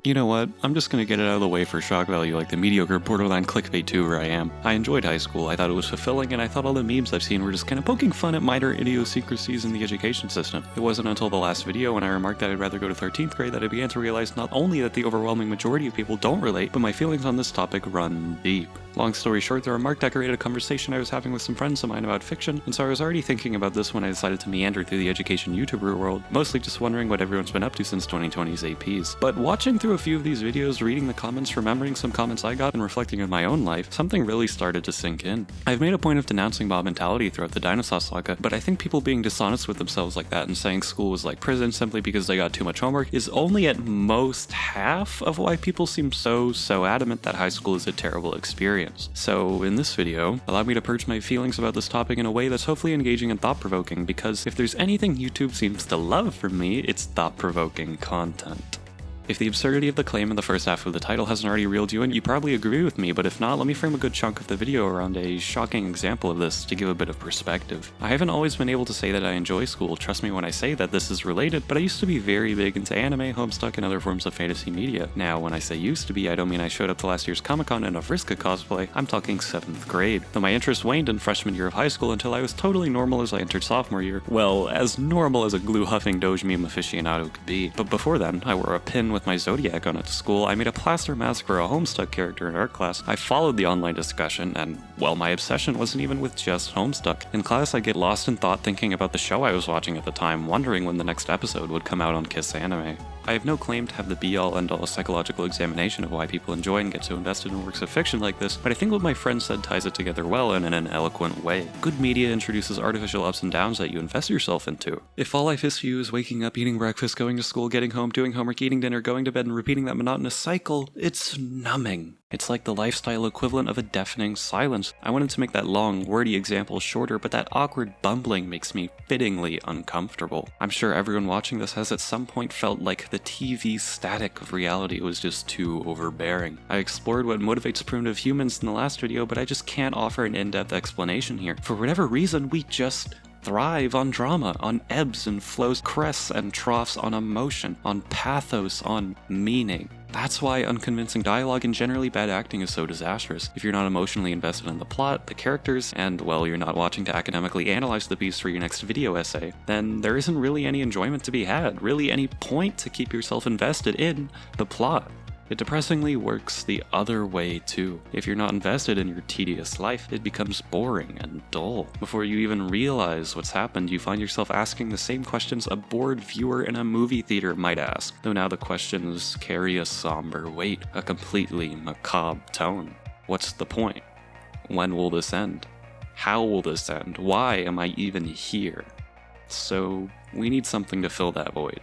You know what? I'm just gonna get it out of the way for shock value like the mediocre borderline clickbait tuber I am. I enjoyed high school, I thought it was fulfilling, and I thought all the memes I've seen were just kinda poking fun at minor idiosyncrasies in the education system. It wasn't until the last video when I remarked that I'd rather go to 13th grade that I began to realize not only that the overwhelming majority of people don't relate, but my feelings on this topic run deep. Long story short, the remark decorated a conversation I was having with some friends of mine about fiction, and so I was already thinking about this when I decided to meander through the education YouTuber world, mostly just wondering what everyone's been up to since 2020's APs. But watching through a few of these videos, reading the comments, remembering some comments I got, and reflecting on my own life, something really started to sink in. I've made a point of denouncing mob mentality throughout the Dinosaur saga, but I think people being dishonest with themselves like that and saying school was like prison simply because they got too much homework is only at most half of why people seem so adamant that high school is a terrible experience. So in this video, allow me to purge my feelings about this topic in a way that's hopefully engaging and thought-provoking, because if there's anything YouTube seems to love from me, it's thought-provoking content. If the absurdity of the claim in the first half of the title hasn't already reeled you in, you probably agree with me, but if not, let me frame a good chunk of the video around a shocking example of this to give a bit of perspective. I haven't always been able to say that I enjoy school, trust me when I say that this is related, but I used to be very big into anime, Homestuck, and other forms of fantasy media. Now, when I say used to be, I don't mean I showed up to last year's Comic-Con in a Vriska cosplay, I'm talking 7th grade. Though my interest waned in freshman year of high school until I was totally normal as I entered sophomore year. Well, as normal as a glue-huffing Doge meme aficionado could be. But before then, I wore a pin with my Zodiac on it to school, I made a plaster mask for a Homestuck character in art class, I followed the online discussion, and, well, my obsession wasn't even with just Homestuck. In class, I'd get lost in thought thinking about the show I was watching at the time, wondering when the next episode would come out on Kiss Anime. I have no claim to have the be-all end-all psychological examination of why people enjoy and get so invested in works of fiction like this, but I think what my friend said ties it together well and in an eloquent way. Good media introduces artificial ups and downs that you invest yourself into. If all life is to you is waking up, eating breakfast, going to school, getting home, doing homework, eating dinner, going to bed, and repeating that monotonous cycle, it's numbing. It's like the lifestyle equivalent of a deafening silence. I wanted to make that long, wordy example shorter, but that awkward bumbling makes me fittingly uncomfortable. I'm sure everyone watching this has at some point felt like the TV static of reality was just too overbearing. I explored what motivates primitive humans in the last video, but I just can't offer an in-depth explanation here. For whatever reason, we just thrive on drama, on ebbs and flows, crests and troughs, on emotion, on pathos, on meaning. That's why unconvincing dialogue and generally bad acting is so disastrous. If you're not emotionally invested in the plot, the characters, and, well, you're not watching to academically analyze the piece for your next video essay, then there isn't really any enjoyment to be had, really any point to keep yourself invested in the plot. It depressingly works the other way too. If you're not invested in your tedious life, it becomes boring and dull. Before you even realize what's happened, you find yourself asking the same questions a bored viewer in a movie theater might ask, though now the questions carry a somber weight, a completely macabre tone. What's the point? When will this end? How will this end? Why am I even here? So, we need something to fill that void.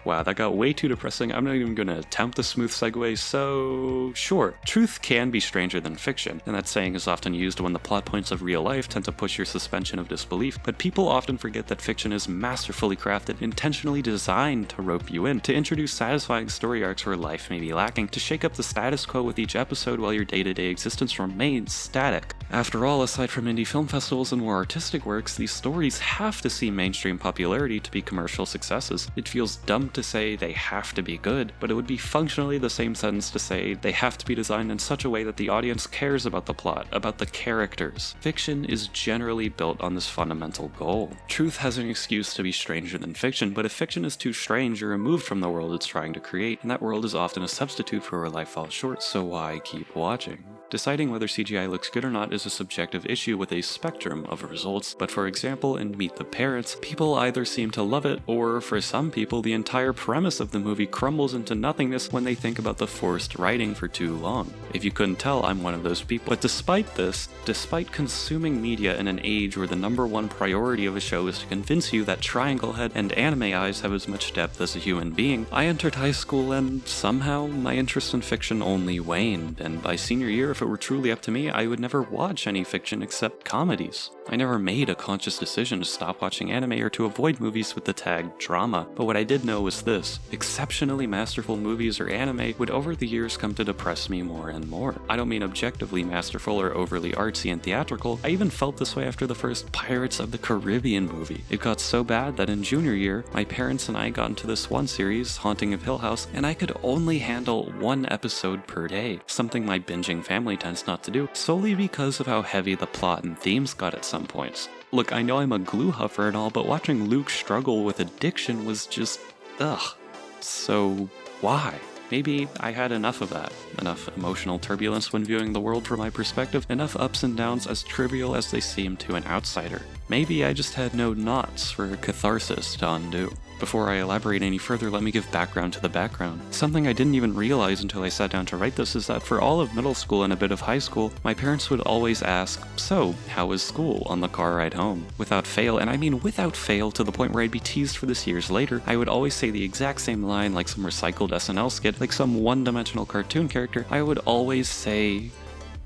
Wow, that got way too depressing. I'm not even going to attempt a smooth segue, so sure, truth can be stranger than fiction, and that saying is often used when the plot points of real life tend to push your suspension of disbelief, but people often forget that fiction is masterfully crafted, intentionally designed to rope you in, to introduce satisfying story arcs where life may be lacking, to shake up the status quo with each episode while your day-to-day existence remains static. After all, aside from indie film festivals and more artistic works, these stories have to see mainstream popularity to be commercial successes. It feels dumb to say they have to be good, but it would be functionally the same sentence to say they have to be designed in such a way that the audience cares about the plot, about the characters. Fiction is generally built on this fundamental goal. Truth has an excuse to be stranger than fiction, but if fiction is too strange, you're removed from the world it's trying to create, and that world is often a substitute for where life falls short, so why keep watching? Deciding whether CGI looks good or not is a subjective issue with a spectrum of results, but for example, in Meet the Parents, people either seem to love it, or for some people, the entire premise of the movie crumbles into nothingness when they think about the forced writing for too long. If you couldn't tell, I'm one of those people. But despite this, despite consuming media in an age where the number one priority of a show is to convince you that triangle head and anime eyes have as much depth as a human being, I entered high school and somehow my interest in fiction only waned, and by senior year, if it were truly up to me, I would never watch any fiction except comedies. I never made a conscious decision to stop watching anime or to avoid movies with the tag drama, but what I did know was this: exceptionally masterful movies or anime would over the years come to depress me more and more. I don't mean objectively masterful or overly artsy and theatrical. I even felt this way after the first Pirates of the Caribbean movie. It got so bad that in junior year, my parents and I got into this one series, Haunting of Hill House, and I could only handle one episode per day, something my binging family tends not to do, solely because of how heavy the plot and themes got at some points. Look, I know I'm a glue huffer and all, but watching Luke struggle with addiction was just, ugh. So, why? Maybe I had enough of that. Enough emotional turbulence when viewing the world from my perspective, enough ups and downs as trivial as they seem to an outsider. Maybe I just had no knots for catharsis to undo. Before I elaborate any further, let me give background to the background. Something I didn't even realize until I sat down to write this is that for all of middle school and a bit of high school, my parents would always ask, "So, how was school?" on the car ride home. Without fail, and I mean without fail to the point where I'd be teased for this years later, I would always say the exact same line like some recycled SNL skit, like some one-dimensional cartoon character. I would always say,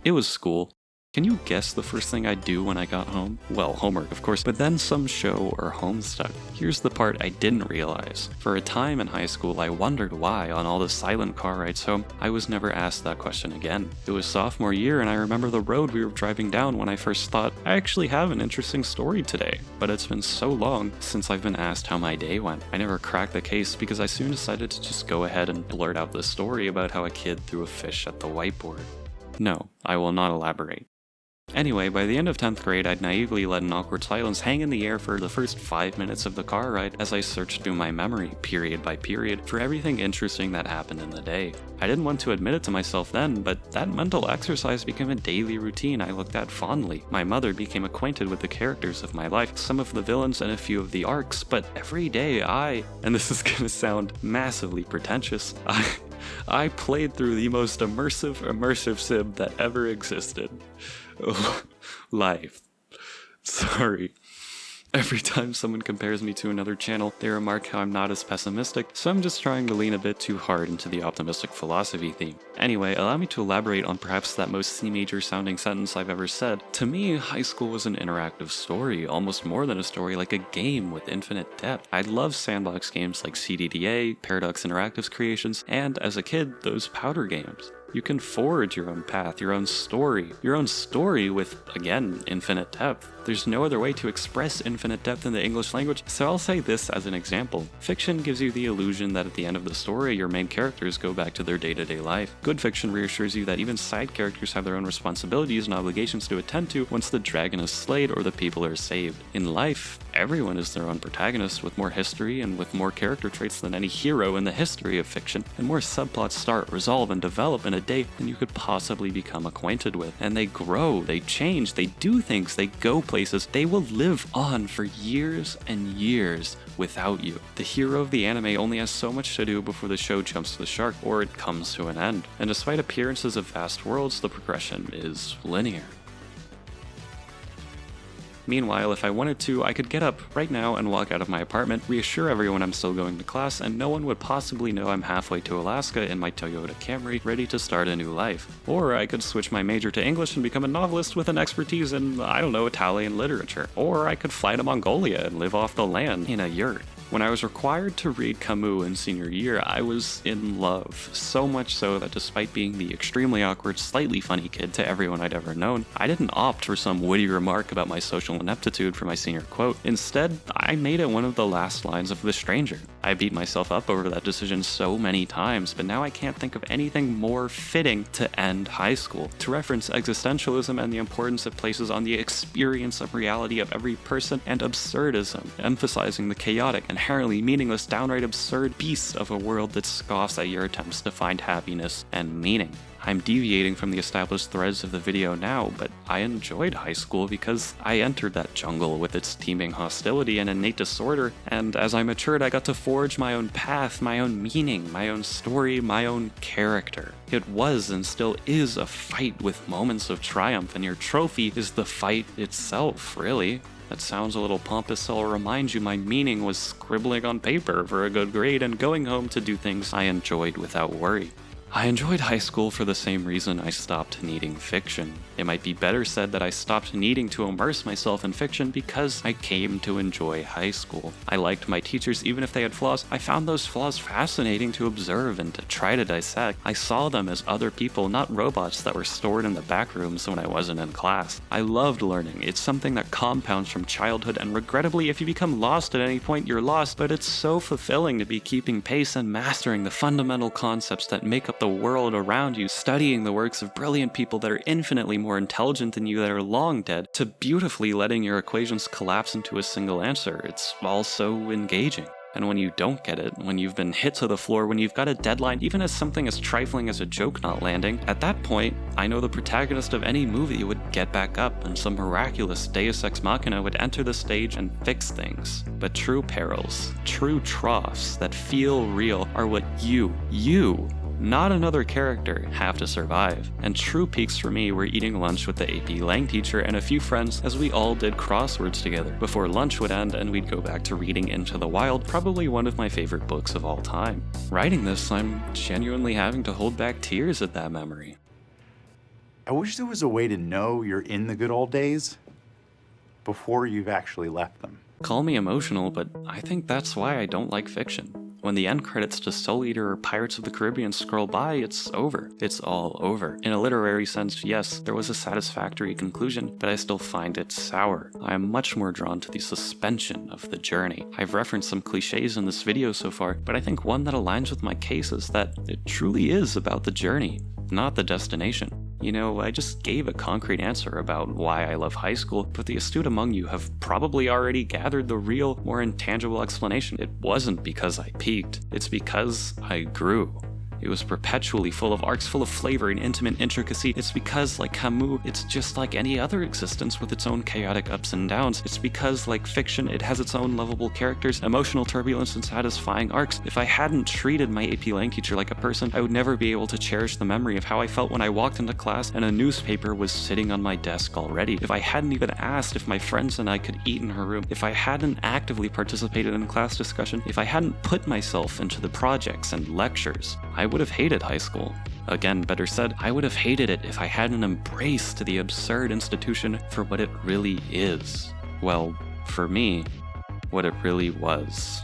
"It was school." Can you guess the first thing I'd do when I got home? Well, homework, of course, but then some show or Homestuck. Here's the part I didn't realize. For a time in high school, I wondered why, on all the silent car rides home, I was never asked that question again. It was sophomore year, and I remember the road we were driving down when I first thought, I actually have an interesting story today. But it's been so long since I've been asked how my day went. I never cracked the case because I soon decided to just go ahead and blurt out the story about how a kid threw a fish at the whiteboard. No, I will not elaborate. Anyway, by the end of 10th grade, I'd naively let an awkward silence hang in the air for the first 5 minutes of the car ride as I searched through my memory, period by period, for everything interesting that happened in the day. I didn't want to admit it to myself then, but that mental exercise became a daily routine I looked at fondly. My mother became acquainted with the characters of my life, some of the villains and a few of the arcs, but every day and this is gonna sound massively pretentious, I played through the most immersive sim that ever existed. Life. Sorry. Every time someone compares me to another channel, they remark how I'm not as pessimistic, so I'm just trying to lean a bit too hard into the optimistic philosophy theme. Anyway, allow me to elaborate on perhaps that most C-major sounding sentence I've ever said. To me, high school was an interactive story, almost more than a story, like a game with infinite depth. I love sandbox games like CDDA, Paradox Interactive's creations, and as a kid, those powder games. You can forge your own path, your own story with, again, infinite depth. There's no other way to express infinite depth in the English language, so I'll say this as an example. Fiction gives you the illusion that at the end of the story, your main characters go back to their day-to-day life. Good fiction reassures you that even side characters have their own responsibilities and obligations to attend to once the dragon is slayed or the people are saved. In life, everyone is their own protagonist with more history and with more character traits than any hero in the history of fiction, and more subplots start, resolve, and develop in a day than you could possibly become acquainted with. And they grow, they change, they do things, they go places, they will live on for years and years without you. The hero of the anime only has so much to do before the show jumps the shark or it comes to an end. And despite appearances of vast worlds, the progression is linear. Meanwhile, if I wanted to, I could get up right now and walk out of my apartment, reassure everyone I'm still going to class, and no one would possibly know I'm halfway to Alaska in my Toyota Camry, ready to start a new life. Or I could switch my major to English and become a novelist with an expertise in, Italian literature. Or I could fly to Mongolia and live off the land in a yurt. When I was required to read Camus in senior year, I was in love. So much so that despite being the extremely awkward, slightly funny kid to everyone I'd ever known, I didn't opt for some witty remark about my social ineptitude for my senior quote. Instead, I made it one of the last lines of The Stranger. I beat myself up over that decision so many times, but now I can't think of anything more fitting to end high school. To reference existentialism and the importance it places on the experience of reality of every person, and absurdism, emphasizing the chaotic, inherently meaningless, downright absurd beasts of a world that scoffs at your attempts to find happiness and meaning. I'm deviating from the established threads of the video now, but I enjoyed high school because I entered that jungle with its teeming hostility and innate disorder, and as I matured I got to forge my own path, my own meaning, my own story, my own character. It was and still is a fight with moments of triumph, and your trophy is the fight itself, really. That sounds a little pompous, so I'll remind you my meaning was scribbling on paper for a good grade and going home to do things I enjoyed without worry. I enjoyed high school for the same reason I stopped needing fiction. It might be better said that I stopped needing to immerse myself in fiction because I came to enjoy high school. I liked my teachers even if they had flaws. I found those flaws fascinating to observe and to try to dissect. I saw them as other people, not robots that were stored in the back rooms when I wasn't in class. I loved learning. It's something that compounds from childhood, and regrettably, if you become lost at any point, you're lost, but it's so fulfilling to be keeping pace and mastering the fundamental concepts that make up the world around you, studying the works of brilliant people that are infinitely more intelligent than you that are long dead, to beautifully letting your equations collapse into a single answer. It's all so engaging. And when you don't get it, when you've been hit to the floor, when you've got a deadline, even as something as trifling as a joke not landing, at that point, I know the protagonist of any movie would get back up and some miraculous deus ex machina would enter the stage and fix things. But true perils, true troughs that feel real are what you, not another character, have to survive. And true peaks for me were eating lunch with the AP Lang teacher and a few friends as we all did crosswords together before lunch would end and we'd go back to reading Into the Wild, probably one of my favorite books of all time. Writing this, I'm genuinely having to hold back tears at that memory. I wish there was a way to know you're in the good old days before you've actually left them. Call me emotional, but I think that's why I don't like fiction. When the end credits to Soul Eater or Pirates of the Caribbean scroll by, it's over. It's all over. In a literary sense, yes, there was a satisfactory conclusion, but I still find it sour. I am much more drawn to the suspension of the journey. I've referenced some cliches in this video so far, but I think one that aligns with my case is that it truly is about the journey, not the destination. You know, I just gave a concrete answer about why I love high school, but the astute among you have probably already gathered the real, more intangible explanation. It wasn't because I peaked, it's because I grew. It was perpetually full of arcs, full of flavor and intimate intricacy. It's because, like Camus, it's just like any other existence with its own chaotic ups and downs. It's because, like fiction, it has its own lovable characters, emotional turbulence, and satisfying arcs. If I hadn't treated my AP Lang teacher like a person, I would never be able to cherish the memory of how I felt when I walked into class and a newspaper was sitting on my desk already. If I hadn't even asked if my friends and I could eat in her room, if I hadn't actively participated in class discussion, if I hadn't put myself into the projects and lectures, I would have hated high school. Again, better said, I would have hated it if I hadn't embraced the absurd institution for what it really is. Well, for me, what it really was.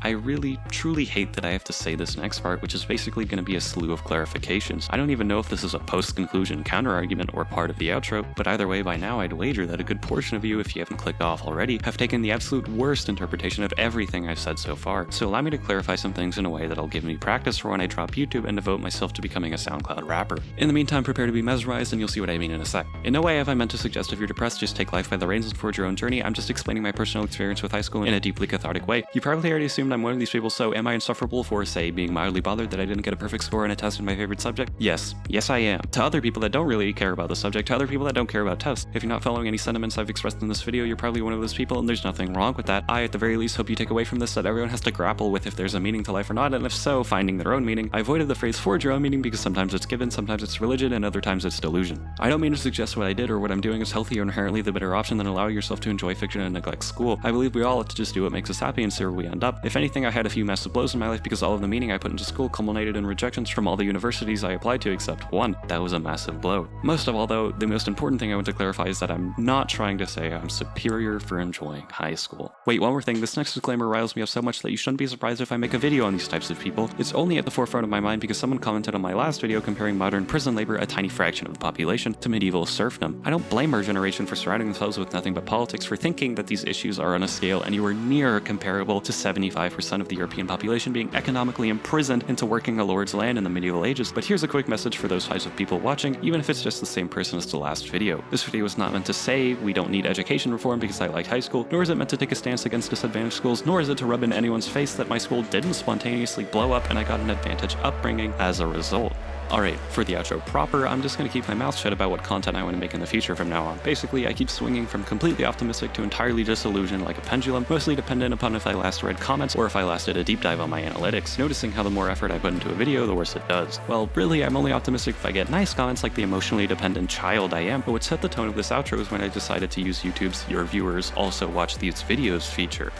I really, truly hate that I have to say this next part, which is basically going to be a slew of clarifications. I don't even know if this is a post-conclusion counter-argument or part of the outro, but either way, by now I'd wager that a good portion of you, if you haven't clicked off already, have taken the absolute worst interpretation of everything I've said so far. So allow me to clarify some things in a way that'll give me practice for when I drop YouTube and devote myself to becoming a SoundCloud rapper. In the meantime, prepare to be mesmerized and you'll see what I mean in a sec. In no way have I meant to suggest if you're depressed, just take life by the reins and forge your own journey. I'm just explaining my personal experience with high school in a deeply cathartic way. You probably already assumed I'm one of these people, so am I insufferable for, say, being mildly bothered that I didn't get a perfect score on a test in my favorite subject? Yes I am. To other people that don't really care about the subject, to other people that don't care about tests, if you're not following any sentiments I've expressed in this video, you're probably one of those people, and there's nothing wrong with that. I, at the very least, hope you take away from this that everyone has to grapple with if there's a meaning to life or not, and if so, finding their own meaning. I avoided the phrase forge your own meaning because sometimes it's given, sometimes it's religion, and other times it's delusion. I don't mean to suggest what I did or what I'm doing is healthy or inherently the better option than allowing yourself to enjoy fiction and neglect school. I believe we all have to just do what makes us happy and see where we end up. If anything, I had a few massive blows in my life because all of the meaning I put into school culminated in rejections from all the universities I applied to except one. That was a massive blow. Most of all though, the most important thing I want to clarify is that I'm not trying to say I'm superior for enjoying high school. Wait, one more thing, this next disclaimer riles me up so much that you shouldn't be surprised if I make a video on these types of people. It's only at the forefront of my mind because someone commented on my last video comparing modern prison labor, a tiny fraction of the population, to medieval serfdom. I don't blame our generation for surrounding themselves with nothing but politics, for thinking that these issues are on a scale anywhere near comparable to 75% of the European population being economically imprisoned into working a lord's land in the medieval ages. But here's a quick message for those types of people watching, even if it's just the same person as the last video. This video is not meant to say we don't need education reform because I like high school, nor is it meant to take a stance against disadvantaged schools, nor is it to rub in anyone's face that my school didn't spontaneously blow up and I got an advantage upbringing as a result. Alright, for the outro proper, I'm just gonna keep my mouth shut about what content I want to make in the future from now on. Basically, I keep swinging from completely optimistic to entirely disillusioned like a pendulum, mostly dependent upon if I last read comments or if I last did a deep dive on my analytics, noticing how the more effort I put into a video, the worse it does. Well, really, I'm only optimistic if I get nice comments like the emotionally dependent child I am, but what set the tone of this outro is when I decided to use YouTube's "Your viewers also watch these videos" feature.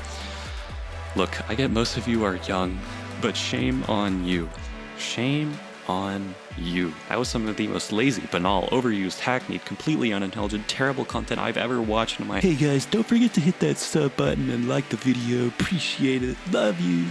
Look, I get most of you are young, but shame on you. Shame on you. That was some of the most lazy, banal, overused, hackneyed, completely unintelligent, terrible content I've ever watched in my— Hey guys, don't forget to hit that sub button and like the video. Appreciate it. Love you.